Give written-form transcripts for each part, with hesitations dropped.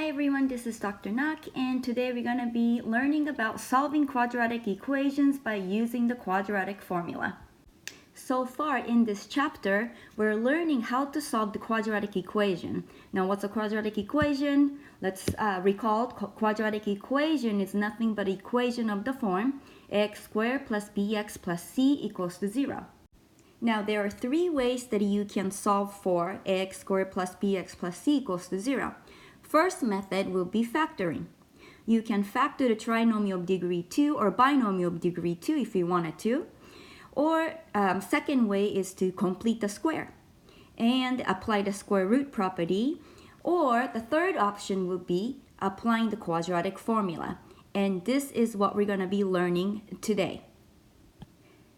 Hi everyone, this is Dr. Nak, and today we're going to be learning about solving quadratic equations by using the quadratic formula. So far in this chapter, we're learning how to solve the quadratic equation. Now, what's a quadratic equation? Let's recall quadratic equation is nothing but equation of the form x squared plus bx plus c equals to 0. Now, there are three ways that you can solve for ax squared plus bx plus c equals to 0. First method will be factoring. You can factor the trinomial of degree 2 or binomial of degree 2 if you wanted to. Or second way is to complete the square and apply the square root property. Or the third option would be applying the quadratic formula. And this is what we're going to be learning today.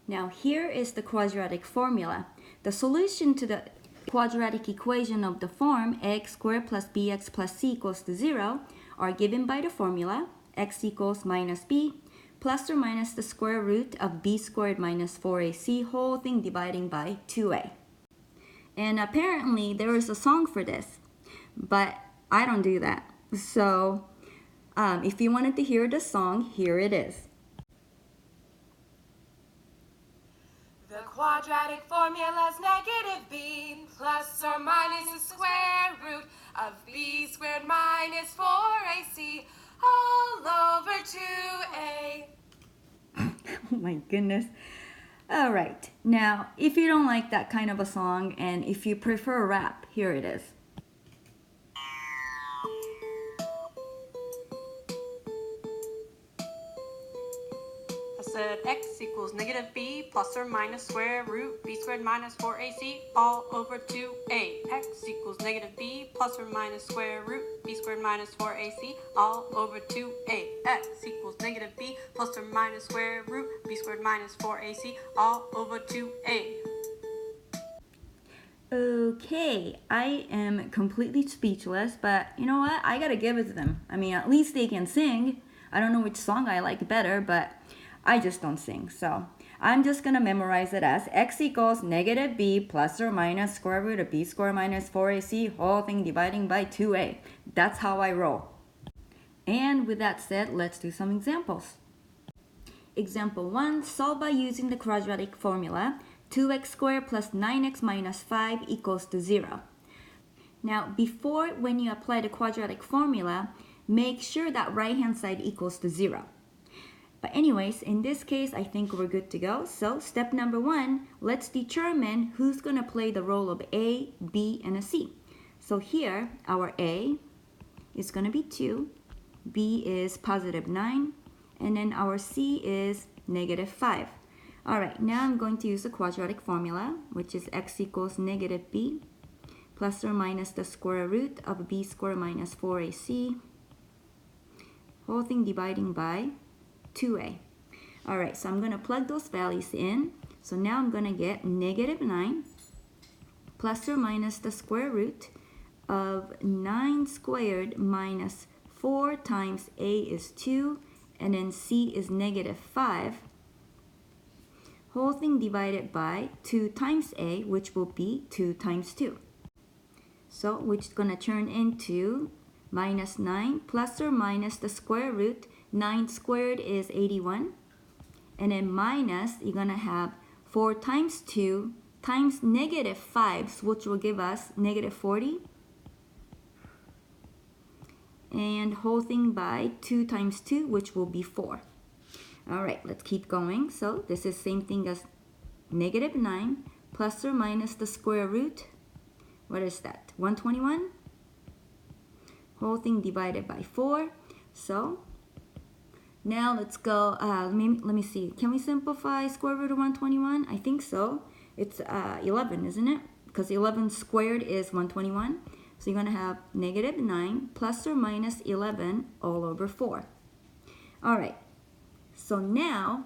Now here is the quadratic formula. The solution to the quadratic equation of the form x squared plus bx plus c equals to 0 are given by the formula x equals minus b plus or minus the square root of b squared minus 4ac whole thing dividing by 2a. And apparently there is a song for this, but I don't do that. So if you wanted to hear the song, here it is. The quadratic formula's negative b plus or minus the square root of b squared minus 4ac all over 2a. Oh my goodness. All right. Now, if you don't like that kind of a song and if you prefer rap, here it is. I said x equals negative b plus or minus square root b squared minus 4ac all over 2a. X equals negative b plus or minus square root b squared minus 4ac all over 2a. X equals negative b plus or minus square root b squared minus 4ac all over 2a. Okay, I am completely speechless, but you know what? I gotta give it to them. I mean, at least they can sing. I don't know which song I like better, but I just don't sing. So I'm just gonna memorize it as x equals negative b plus or minus square root of b squared minus 4ac whole thing dividing by 2a. That's how I roll. And with that said, let's do some examples. Example 1, solve by using the quadratic formula 2x squared plus 9x minus 5 equals to 0. Now, before when you apply the quadratic formula, make sure that right hand side equals to 0. But anyways, in this case, I think we're good to go. So step number 1, let's determine who's going to play the role of A, B, and a C. So here, our A is going to be 2, B is positive 9, and then our C is negative 5. All right, now I'm going to use the quadratic formula, which is x equals negative b plus or minus the square root of b squared minus 4ac, whole thing dividing by 2a. All right, so I'm going to plug those values in. So now I'm going to get negative 9 plus or minus the square root of 9 squared minus 4 times a is 2, and then c is negative 5. Whole thing divided by 2 times a, which will be 2 times 2. So which is going to turn into minus 9 plus or minus the square root. 9 squared is 81. And then minus, you're going to have 4 times 2 times negative 5, which will give us negative 40. And whole thing by 2 times 2, which will be 4. All right, let's keep going. So this is same thing as negative 9 plus or minus the square root. What is that? 121. Whole thing divided by 4. So now let's go. Let me see. Can we simplify square root of 121? I think so. It's 11, isn't it? Because 11 squared is 121. So you're going to have negative 9 plus or minus 11 all over 4. All right. So now,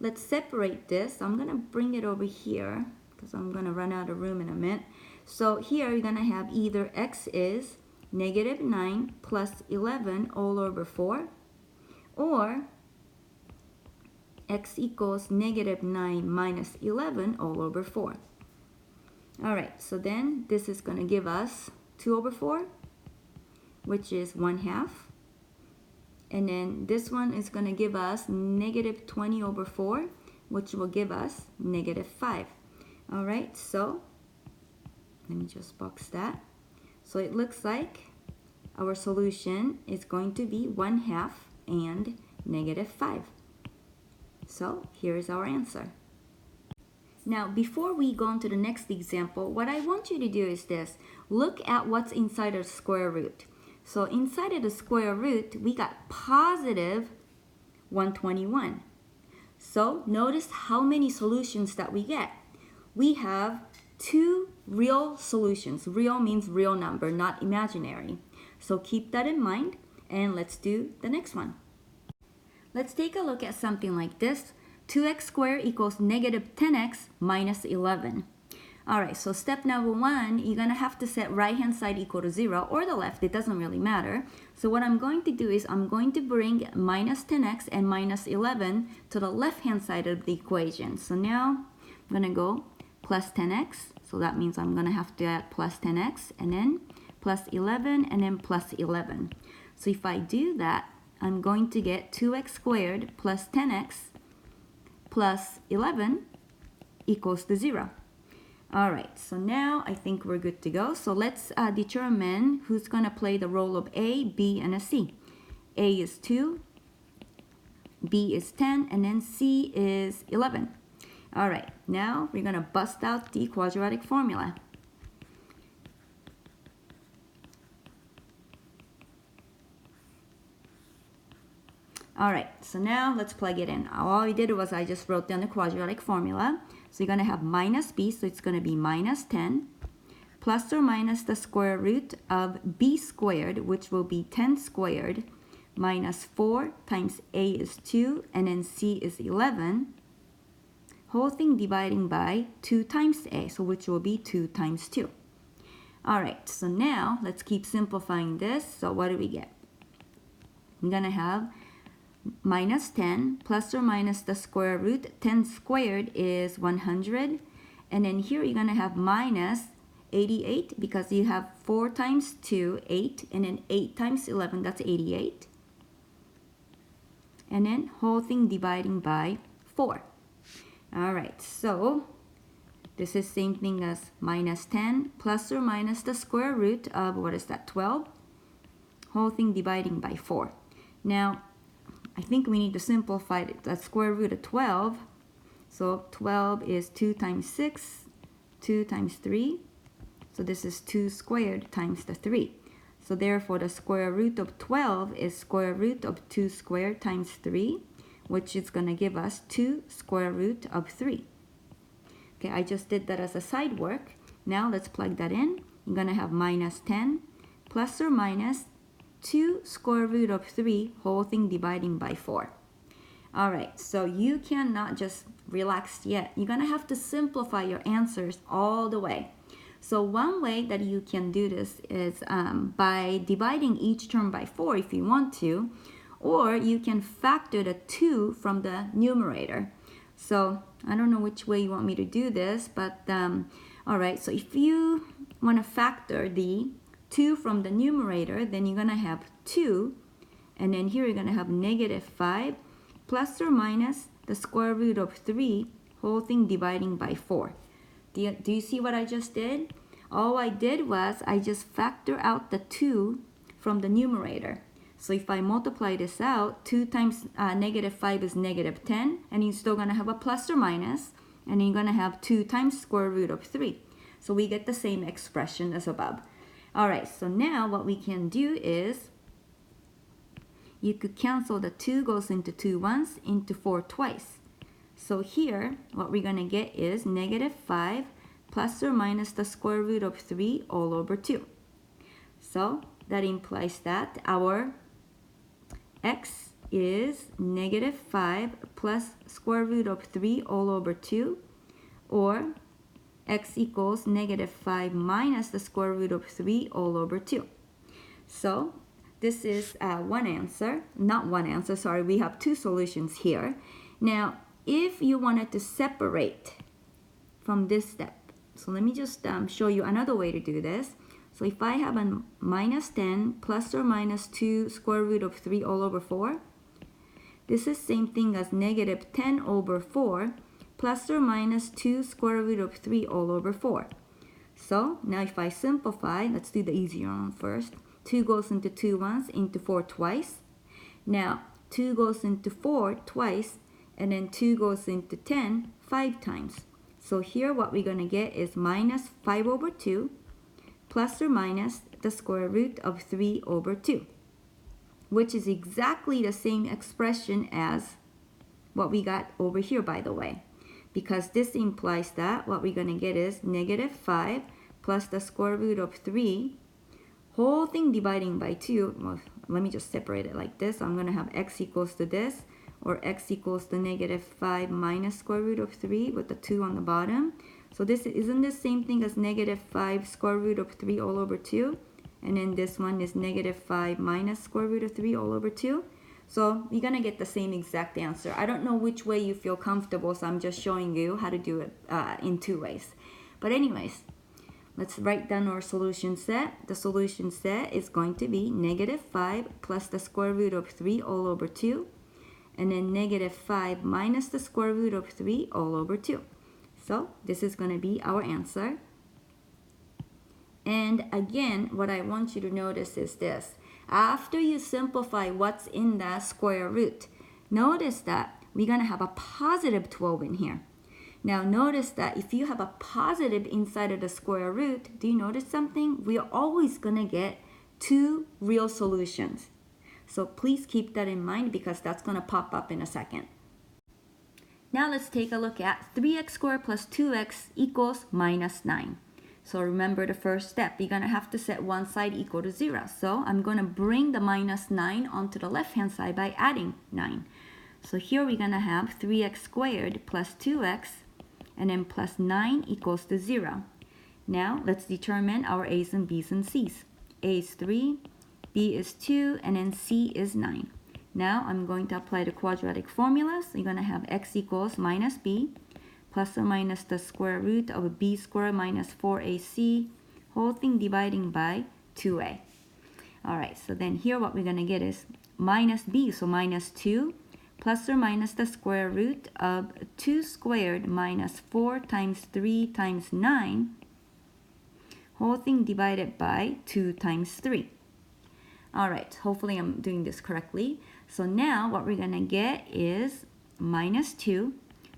let's separate this. I'm going to bring it over here because I'm going to run out of room in a minute. So here you're going to have either x is negative 9 plus 11 all over 4, or x equals negative 9 minus 11 all over 4. All right, so then this is going to give us 2 over 4, which is 1/2. And then this one is going to give us negative 20 over 4, which will give us negative 5. All right, so let me just box that. So it looks like our solution is going to be 1/2 and negative 5. So here's our answer. Now, before we go on to the next example, what I want you to do is this. Look at what's inside of the square root. So inside of the square root, we got positive 121. So notice how many solutions that we get. We have 2 real solutions. Real means real number, not imaginary. So keep that in mind, and let's do the next one. Let's take a look at something like this. 2x squared equals negative 10x minus 11. Alright, so step number 1, you're going to have to set right hand side equal to 0 or the left, it doesn't really matter. So what I'm going to do is I'm going to bring minus 10x and minus 11 to the left hand side of the equation. So now I'm going to go plus 10x, so that means I'm going to have to add plus 10x and then plus 11 and then plus 11. So if I do that, I'm going to get 2x squared plus 10x plus 11 equals to 0. Alright, so now I think we're good to go. So let's determine who's going to play the role of A, B, and a C. A is 2, B is 10, and then C is 11. Alright, now we're going to bust out the quadratic formula. Alright, so now let's plug it in. All I did was I just wrote down the quadratic formula. So you're going to have minus b, so it's going to be minus 10, plus or minus the square root of b squared, which will be 10 squared, minus 4 times a is 2, and then c is 11. Whole thing dividing by 2 times a, so which will be 2 times 2. Alright, so now let's keep simplifying this. So what do we get? We're going to have minus 10 plus or minus the square root. 10 squared is 100, and then here you're going to have minus 88 because you have 4 times 2, 8, and then 8 times 11, that's 88. And then whole thing dividing by 4. Alright, so this is same thing as minus 10 plus or minus the square root of, what is that, 12? Whole thing dividing by 4. Now, I think we need to simplify it. The square root of 12. So 12 is 2 times 6, 2 times 3. So this is 2 squared times the 3. So therefore the square root of 12 is square root of 2 squared times 3, which is going to give us 2 square root of 3. Okay, I just did that as a side work. Now let's plug that in. You're going to have minus 10 plus or minus 2 square root of 3, whole thing dividing by 4. Alright, so you cannot just relax yet. You're going to have to simplify your answers all the way. So one way that you can do this is by dividing each term by 4 if you want to, or you can factor the 2 from the numerator. So I don't know which way you want me to do this, but alright, so if you want to factor the 2 from the numerator, then you're going to have 2, and then here you're going to have negative 5 plus or minus the square root of 3, whole thing dividing by 4. Do you see what I just did? All I did was I just factor out the 2 from the numerator. So if I multiply this out, 2 times negative 5 is negative 10, and you're still going to have a plus or minus, and you're going to have 2 times square root of 3. So we get the same expression as above. Alright, so now what we can do is you could cancel the 2 goes into 2 once, into 4 twice. So here, what we're going to get is negative 5 plus or minus the square root of 3 all over 2. So that implies that our x is negative 5 plus square root of 3 all over 2, or x equals negative 5 minus the square root of 3 all over 2. So this is one answer, not one answer, sorry, we have 2 solutions here. Now, if you wanted to separate from this step, so let me just show you another way to do this. So if I have a minus 10 plus or minus 2 square root of 3 all over 4, this is same thing as negative 10 over 4 plus or minus 2 square root of 3 all over 4. So now if I simplify, let's do the easier one first. 2 goes into 2 once, into 4 twice. Now 2 goes into 4 twice, and then 2 goes into 10 5 times. So here what we're going to get is minus 5 over 2 plus or minus the square root of 3 over 2, which is exactly the same expression as what we got over here, by the way, because this implies that what we're going to get is negative 5 plus the square root of 3, whole thing dividing by 2. Well, let me just separate it like this. I'm going to have x equals to this, or x equals to negative 5 minus square root of 3 with the 2 on the bottom. So this isn't the same thing as negative 5 square root of 3 all over 2. And then this one is negative 5 minus square root of 3 all over 2. So you're going to get the same exact answer. I don't know which way you feel comfortable, so I'm just showing you how to do it in 2 ways. But anyways, let's write down our solution set. The solution set is going to be negative 5 plus the square root of 3 all over 2. And then negative 5 minus the square root of 3 all over 2. So this is going to be our answer. And again, what I want you to notice is this. After you simplify what's in the square root, notice that we're going to have a positive 12 in here. Now notice that if you have a positive inside of the square root, do you notice something? We are always going to get 2 real solutions. So please keep that in mind because that's going to pop up in a second. Now let's take a look at 3x squared plus 2x equals minus 9. So remember the first step, you're going to have to set one side equal to 0. So I'm going to bring the minus 9 onto the left hand side by adding 9. So here we're going to have 3x squared plus 2x and then plus 9 equals to 0. Now let's determine our a's and b's and c's. A is 3, b is 2, and then c is 9. Now I'm going to apply the quadratic formula. So you're going to have x equals minus b plus or minus the square root of b squared minus 4ac, whole thing dividing by 2a. Alright, so then here what we're going to get is minus b, so minus 2, plus or minus the square root of 2 squared minus 4 times 3 times 9, whole thing divided by 2 times 3. Alright, hopefully I'm doing this correctly. So now what we're going to get is minus 2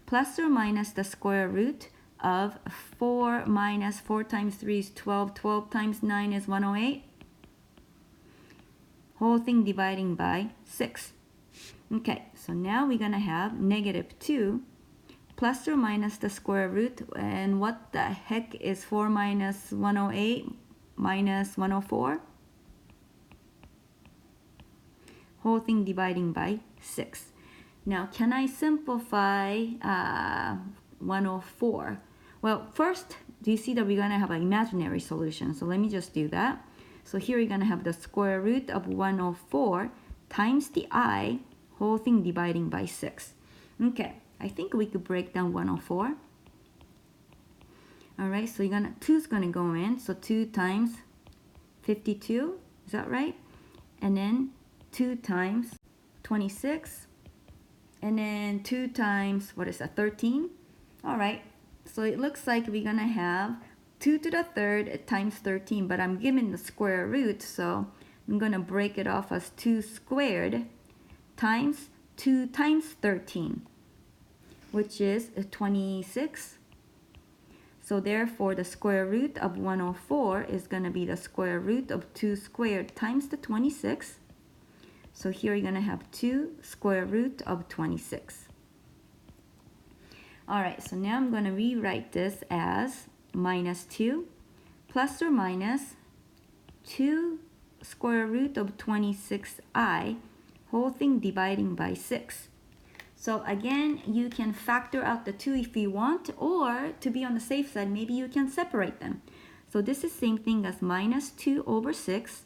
plus or minus the square root of 4 minus 4 times 3 is 12. 12 times 9 is 108. Whole thing dividing by 6. Okay, so now we're going to have negative 2 plus or minus the square root. And what the heck is 4 minus 108 minus 104? Whole thing dividing by 6. Now, can I simplify 104? Well, first, do you see that we're going to have an imaginary solution? So let me just do that. So here we're going to have the square root of 104 times the I, whole thing dividing by 6. Okay, I think we could break down 104. All right, so 2 is going to go in. So 2 times 52, is that right? And then 2 times 26. And then 2 times, what is that, 13? All right, so it looks like we're going to have 2 to the third times 13, but I'm given the square root, so I'm going to break it off as 2 squared times 2 times 13, which is 26. So therefore, the square root of 104 is going to be the square root of 2 squared times the 26. So here you're going to have 2 square root of 26. Alright, so now I'm going to rewrite this as minus 2 plus or minus 2 square root of 26i, whole thing dividing by 6. So again, you can factor out the 2 if you want, or to be on the safe side, maybe you can separate them. So this is same thing as minus 2 over 6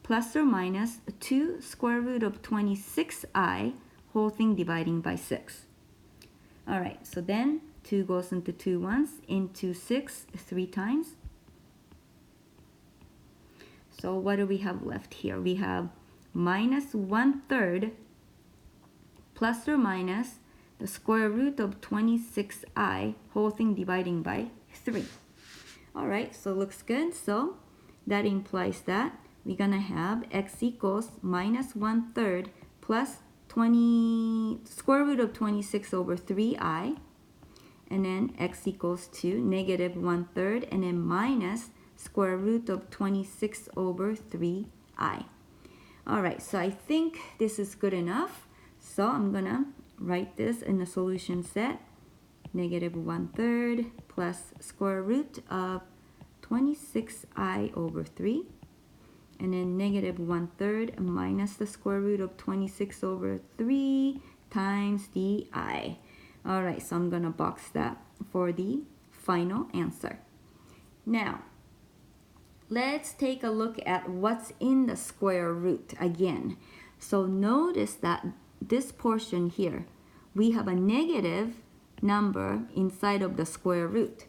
plus or minus 2 square root of 26i, whole thing dividing by 6. Alright, so then 2 goes into 2 once, into 6 3 times. So what do we have left here? We have minus 1/3 plus or minus the square root of 26i, whole thing dividing by 3. All right, so looks good. So that implies that we're gonna have x equals minus 1/3 plus square root of 26 over 3i, and then x equals to negative 1/3 and then minus square root of 26 over 3i. All right, so I think this is good enough. So I'm gonna write this in the solution set. Negative 1/3 plus square root of 26i over 3. And then negative 1/3 minus the square root of 26 over 3 times the I. All right, so I'm gonna box that for the final answer. Now, let's take a look at what's in the square root again. So notice that this portion here, we have a negative number inside of the square root.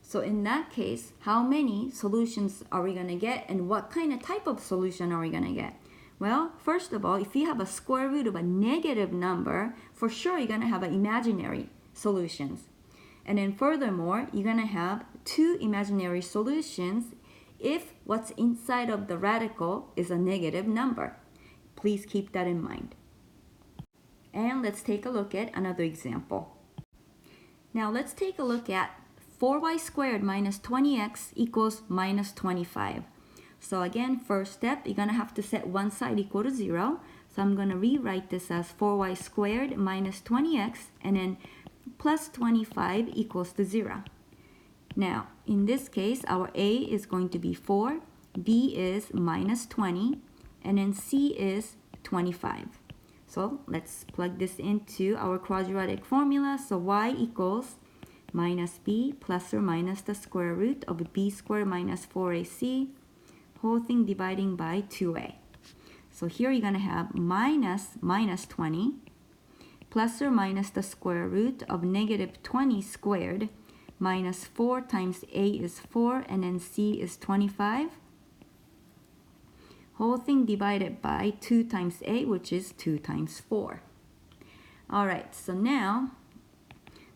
So in that case, how many solutions are we going to get, and what kind of type of solution are we going to get? Well, first of all, if you have a square root of a negative number, for sure you're going to have imaginary solutions. And then furthermore, you're going to have two imaginary solutions if what's inside of the radical is a negative number. Please keep that in mind. And let's take a look at another example. Now let's take a look at 4y squared minus 20x equals minus 25. So again, first step, you're going to have to set one side equal to 0. So I'm going to rewrite this as 4y squared minus 20x and then plus 25 equals to 0. Now, in this case, our a is going to be 4, b is minus 20, and then c is 25. So let's plug this into our quadratic formula. So y equals minus b plus or minus the square root of b squared minus 4ac, whole thing dividing by 2a. So here you're going to have minus 20 plus or minus the square root of negative 20 squared minus 4 times a is 4 and then c is 25. Whole thing divided by 2 times a, which is 2 times 4. All right, so now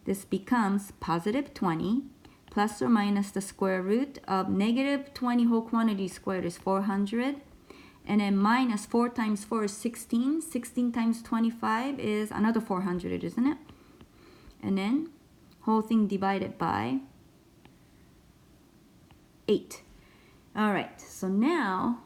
this becomes positive 20 plus or minus the square root of negative 20 whole quantity squared is 400. And then minus 4 times 4 is 16. 16 times 25 is another 400, isn't it? And then whole thing divided by 8. All right, so now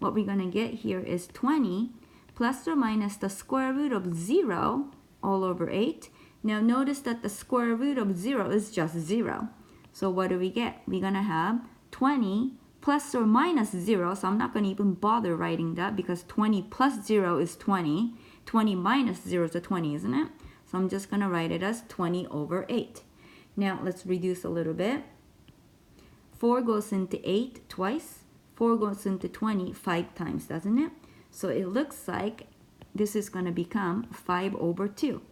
what we're going to get here is 20 plus or minus the square root of 0 all over 8. Now notice that the square root of 0 is just 0. So what do we get? We're going to have 20 plus or minus 0. So I'm not going to even bother writing that because 20 plus 0 is 20. 20 minus 0 is a 20, isn't it? So I'm just going to write it as 20 over 8. Now let's reduce a little bit. 4 goes into 8 twice. 4 goes into 20 5 times, doesn't it? So it looks like this is going to become 5 over 2.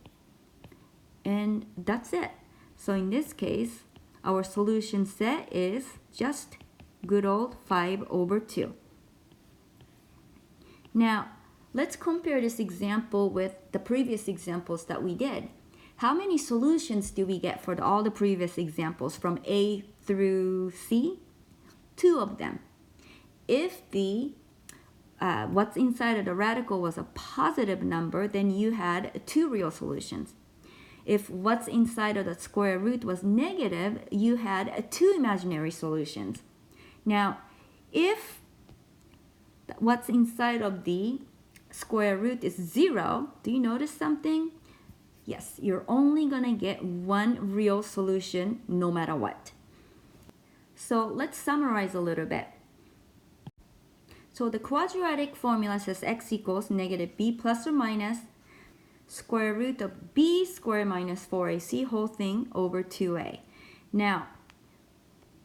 And that's it. So in this case, our solution set is just good old 5 over 2. Now, let's compare this example with the previous examples that we did. How many solutions do we get for all the previous examples from A through C? 2 of them. If the what's inside of the radical was a positive number, then you had 2 real solutions. If what's inside of the square root was negative, you had 2 imaginary solutions. Now, if what's inside of the square root is 0, do you notice something? Yes, you're only going to get 1 real solution no matter what. So let's summarize a little bit. So the quadratic formula says x equals negative b plus or minus square root of b squared minus 4ac whole thing over 2a. Now,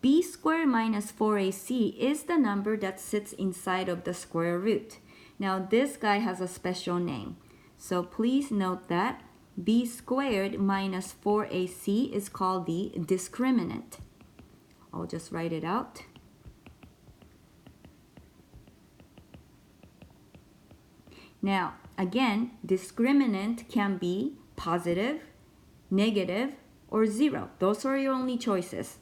b squared minus 4ac is the number that sits inside of the square root. Now, this guy has a special name. So please note that b squared minus 4ac is called the discriminant. I'll just write it out. Now, again, discriminant can be positive, negative, or 0. Those are your only choices.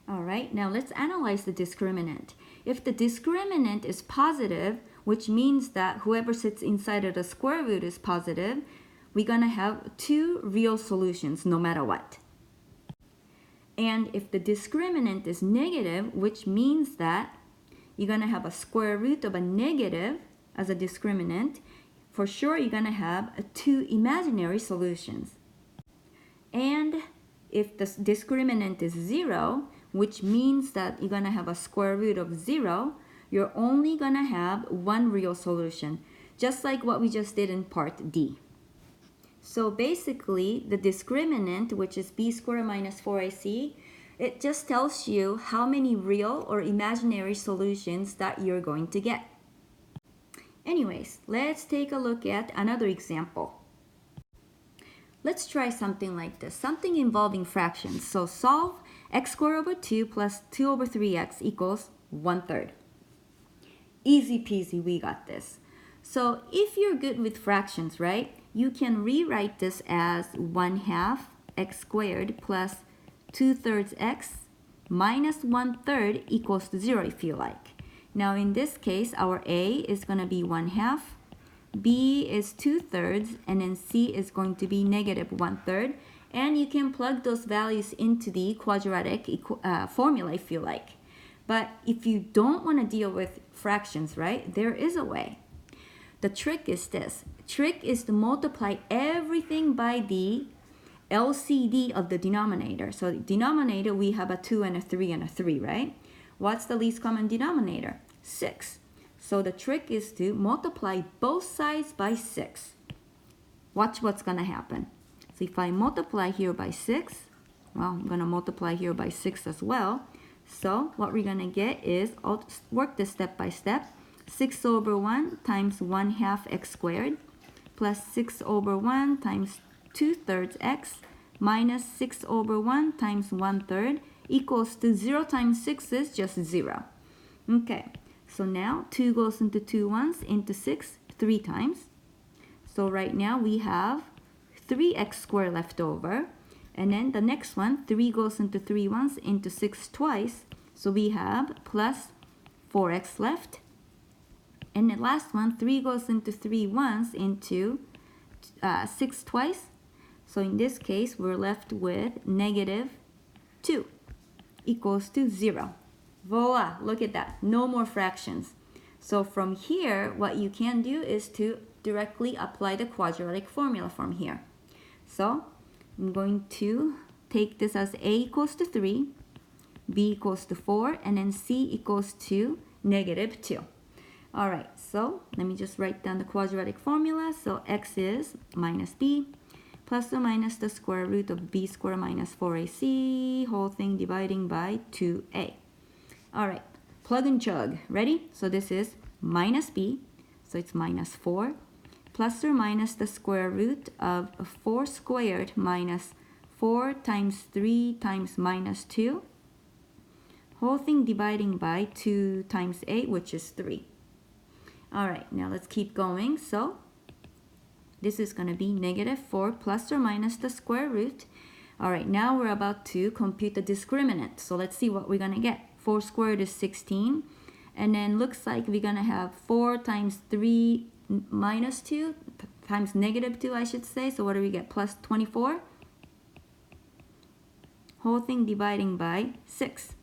All right, now let's analyze the discriminant. If the discriminant is positive, which means that whoever sits inside of the square root is positive, we're going to have two real solutions no matter what. And if the discriminant is negative, which means that you're going to have a square root of a negative as a discriminant, for sure you're going to have two imaginary solutions. And if the discriminant is 0, which means that you're going to have a square root of 0, you're only going to have one real solution, just like what we just did in part D. So basically, the discriminant, which is b squared minus 4ac, it just tells you how many real or imaginary solutions that you're going to get. Anyways, let's take a look at another example. Let's try something like this, something involving fractions. So solve x squared over 2 plus 2 over 3x equals 1/3. Easy peasy, we got this. So if you're good with fractions, right, you can rewrite this as 1/2 x squared plus 2/3 x minus 1/3 equals to 0 if you like. Now in this case, our a is going to be 1/2, b is 2/3, and then c is going to be negative 1/3. And you can plug those values into the quadratic formula if you like. But if you don't want to deal with fractions, right, there is a way. The trick is this. Trick is to multiply everything by the LCD of the denominator. So denominator, we have a 2 and a 3 and a 3, right? What's the least common denominator? 6. So the trick is to multiply both sides by 6. Watch what's going to happen. So if I multiply here by 6, well, I'm going to multiply here by 6 as well. So what we're going to get is, I'll work this step by step, 6 over 1 times 1/2 x squared plus 6 over 1 times 2/3 x minus 6 over 1 times 1/3 equals to 0 times 6 is just 0. Okay, so now 2 goes into 2 ones into 6 3 times. So right now we have 3x squared left over. And then the next one, 3 goes into 3 ones into 6 twice. So we have plus 4x left. And the last one, 3 goes into 3 ones into 6 twice. So in this case, we're left with negative 2 equals to 0. Voila, look at that. No more fractions. So from here, what you can do is to directly apply the quadratic formula from here. So I'm going to take this as a equals to 3, b equals to 4, and then c equals to negative 2. All right, so let me just write down the quadratic formula. So x is minus b plus or minus the square root of b squared minus 4ac, whole thing dividing by 2a. All right, plug and chug. Ready? So this is minus b, so it's minus 4, plus or minus the square root of 4 squared minus 4 times 3 times minus 2, whole thing dividing by 2 times 8, which is 3. All right, now let's keep going. So this is going to be negative 4 plus or minus the square root. All right, now we're about to compute the discriminant. So let's see what we're going to get. 4 squared is 16. And then looks like we're going to have 4 times 3 minus 2 times negative 2, I should say. So what do we get? Plus 24. Whole thing dividing by 6.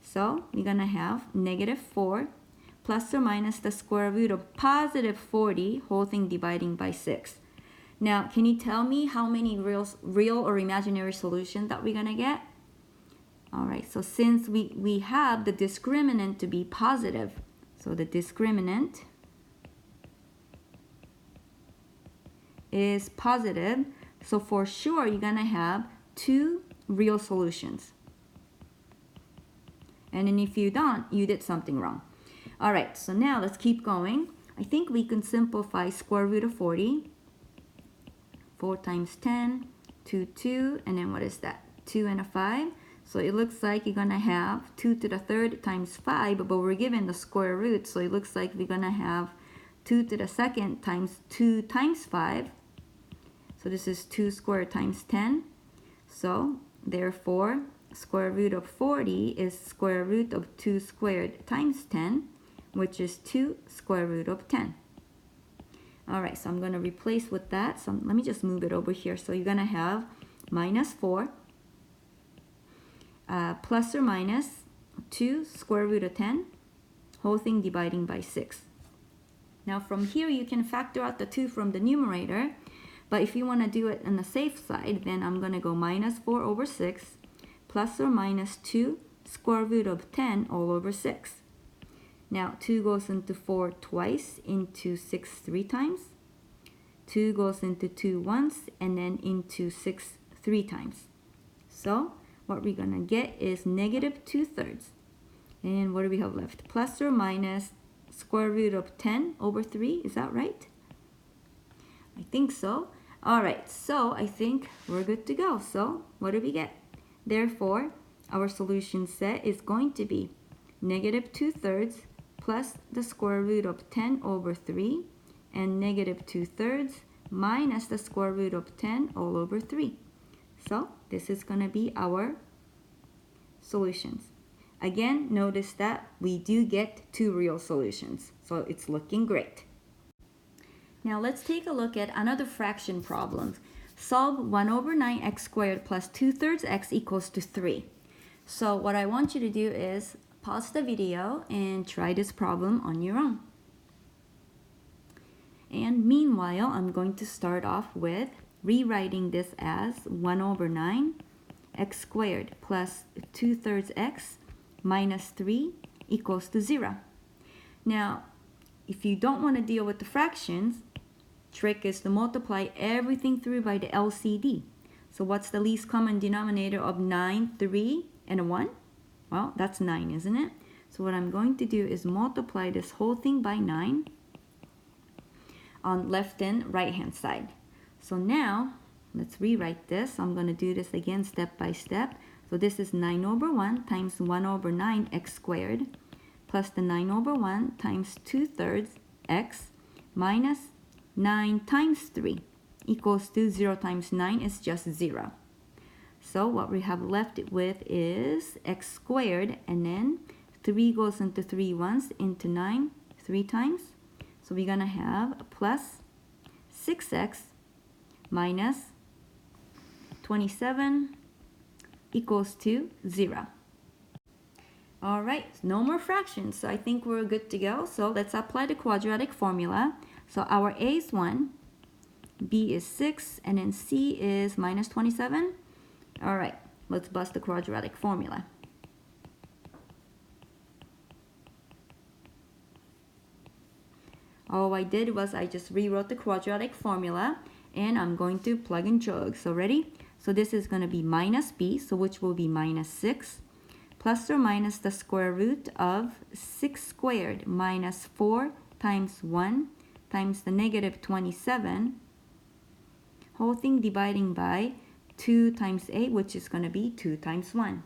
So we're going to have negative 4 plus or minus the square root of positive 40, whole thing dividing by 6. Now, can you tell me how many real or imaginary solutions that we're going to get? All right, so since we have the discriminant to be positive, so the discriminant is positive, so for sure you're going to have 2 real solutions. And then if you don't, you did something wrong. All right, so now let's keep going. I think we can simplify square root of 40. 4 times 10, 2, and then what is that? 2 and a 5. So it looks like you're going to have 2 to the 3rd times 5, but we're given the square root, so it looks like we're going to have 2 to the second times 2 times 5. So this is 2 squared times 10. So therefore, square root of 40 is square root of 2 squared times 10, which is 2 square root of 10. All right, so I'm going to replace with that. So let me just move it over here. So you're going to have minus 4 plus or minus 2 square root of 10, whole thing dividing by 6. Now from here, you can factor out the 2 from the numerator. But if you want to do it on the safe side, then I'm going to go minus 4 over 6 plus or minus 2 square root of 10 all over 6. Now 2 goes into 4 twice, into 6 3 times. 2 goes into 2 once, and then into 6 3 times. So what we're going to get is negative 2/3. And what do we have left? Plus or minus square root of 10 over 3. Is that right? I think so. All right, so I think we're good to go. So what do we get? Therefore, our solution set is going to be negative 2/3 plus the square root of 10 over 3 and negative 2/3 minus the square root of 10 all over 3. So this is going to be our solutions. Again, notice that we do get 2 real solutions. So it's looking great. Now let's take a look at another fraction problem. Solve 1 over 9x squared plus 2/3 x equals to 3. So what I want you to do is pause the video and try this problem on your own. And meanwhile, I'm going to start off with rewriting this as 1 over 9 x squared plus 2/3 x minus 3 equals to 0. Now, if you don't want to deal with the fractions, trick is to multiply everything through by the LCD. So what's the least common denominator of 9, 3, and a 1? Well, that's 9, isn't it? So what I'm going to do is multiply this whole thing by 9 on left and right hand side. So now, let's rewrite this. I'm going to do this again step by step. So this is 9 over 1 times 1 over 9 x squared plus the 9 over 1 times 2/3 x minus 9 times 3 equals to 0 times 9 is just 0. So what we have left with is x squared, and then 3 goes into 3 once, into 9 3 times. So we're going to have plus 6x minus 27 equals to 0. All right, no more fractions. So I think we're good to go. So let's apply the quadratic formula. So our A is 1, B is 6, and then C is minus 27. All right, let's bust the quadratic formula. All I did was I just rewrote the quadratic formula, and I'm going to plug and chug. So ready? So this is going to be minus b, so which will be minus 6, plus or minus the square root of 6 squared minus 4 times 1 times the negative 27, whole thing dividing by 2 times a, which is going to be 2 times 1.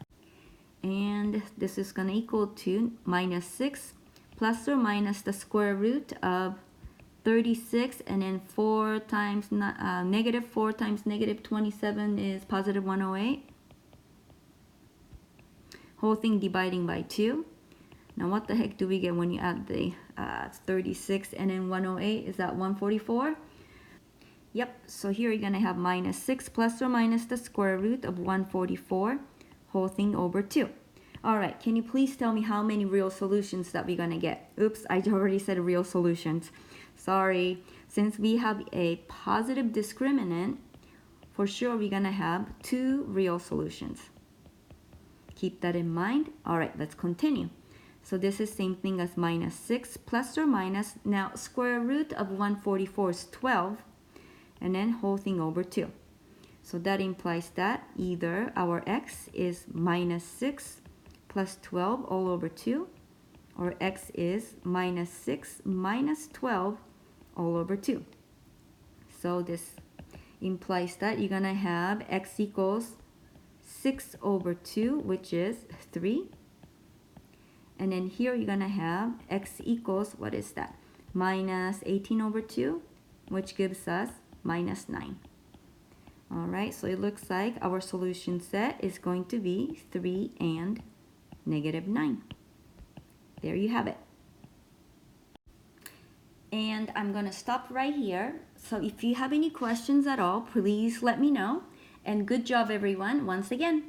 And this is going to equal to minus 6 plus or minus the square root of 36, and then 4 times negative 4 times negative 27 is positive 108. Whole thing dividing by 2. Now what the heck do we get when you add the 36 and then 108? Is that 144? Yep, so here you're going to have minus 6 plus or minus the square root of 144, whole thing over 2. Alright, can you please tell me how many real solutions that we're going to get? Oops, I already said real solutions. Sorry. Since we have a positive discriminant, for sure we're going to have 2 real solutions. Keep that in mind. Alright, let's continue. So this is same thing as minus 6 plus or minus. Now square root of 144 is 12, and then whole thing over 2. So that implies that either our x is minus 6 plus 12 all over 2, or x is minus 6 minus 12 all over 2. So this implies that you're going to have x equals 6 over 2, which is 3. And then here you're going to have x equals, what is that? minus 18 over 2, which gives us minus 9. All right, so it looks like our solution set is going to be 3 and negative 9. There you have it. And I'm going to stop right here. So if you have any questions at all, please let me know. And good job, everyone, once again.